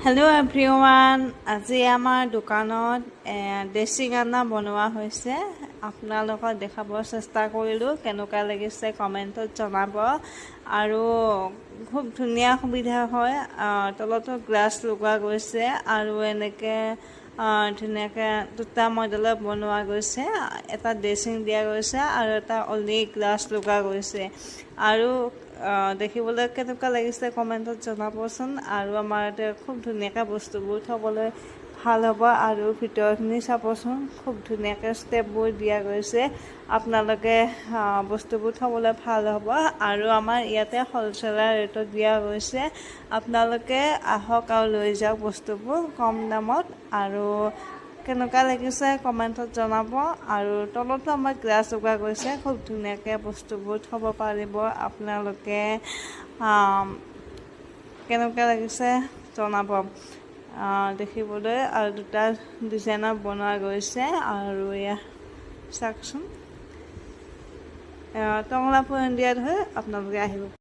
Hello' everyone, আজি আমাৰ দোকানত দেশী গানা বনোৱা হৈছে। আপোনালোকক দেখাব চেষ্টা কৰিলোঁ, কেনেকুৱা লাগিছে কমেণ্টত জনাব। আৰু খুব ধুনীয়া সুবিধা হয়। তলতো গ্লাছ লগোৱা গৈছে আৰু এনেকৈ ধুনীয়াকৈ দুটা মডেলত বনোৱা গৈছে। এটা ড্ৰেছিং দিয়া গৈছে আৰু এটা অনলি গ্লাছ লগোৱা গৈছে। আৰু দেখিবলৈ কেনেকুৱা লাগিছে কমেণ্টত জনাবচোন। আৰু আমাৰ ইয়াতে খুব ধুনীয়াকৈ বস্তুবোৰ থ'বলৈ ভাল হ'ব। আৰু ভিতৰখিনি চাবচোন, খুব ধুনীয়াকৈ ষ্টেপবোৰ দিয়া গৈছে। আপোনালোকে বস্তুবোৰ থ'বলৈ ভাল হ'ব। আৰু আমাৰ ইয়াতে হ'লচেলাৰ ৰেটত দিয়া গৈছে। আপোনালোকে আহক আৰু লৈ যাওক বস্তুবোৰ কম দামত। আৰু কেনেকুৱা লাগিছে কমেণ্টত জনাব। আৰু তলতো আমাৰ গ্লাছ লগোৱা গৈছে, খুব ধুনীয়াকৈ বস্তুবোৰ থ'ব পাৰিব আপোনালোকে। কেনেকুৱা লাগিছে জনাব দেখিবলৈ। আৰু দুটা ডিজাইনত বনোৱা গৈছে। আৰু এয়া চাওকচোন, টঙলা ফুল দিয়াত হৈ আপোনালোকে আহিব।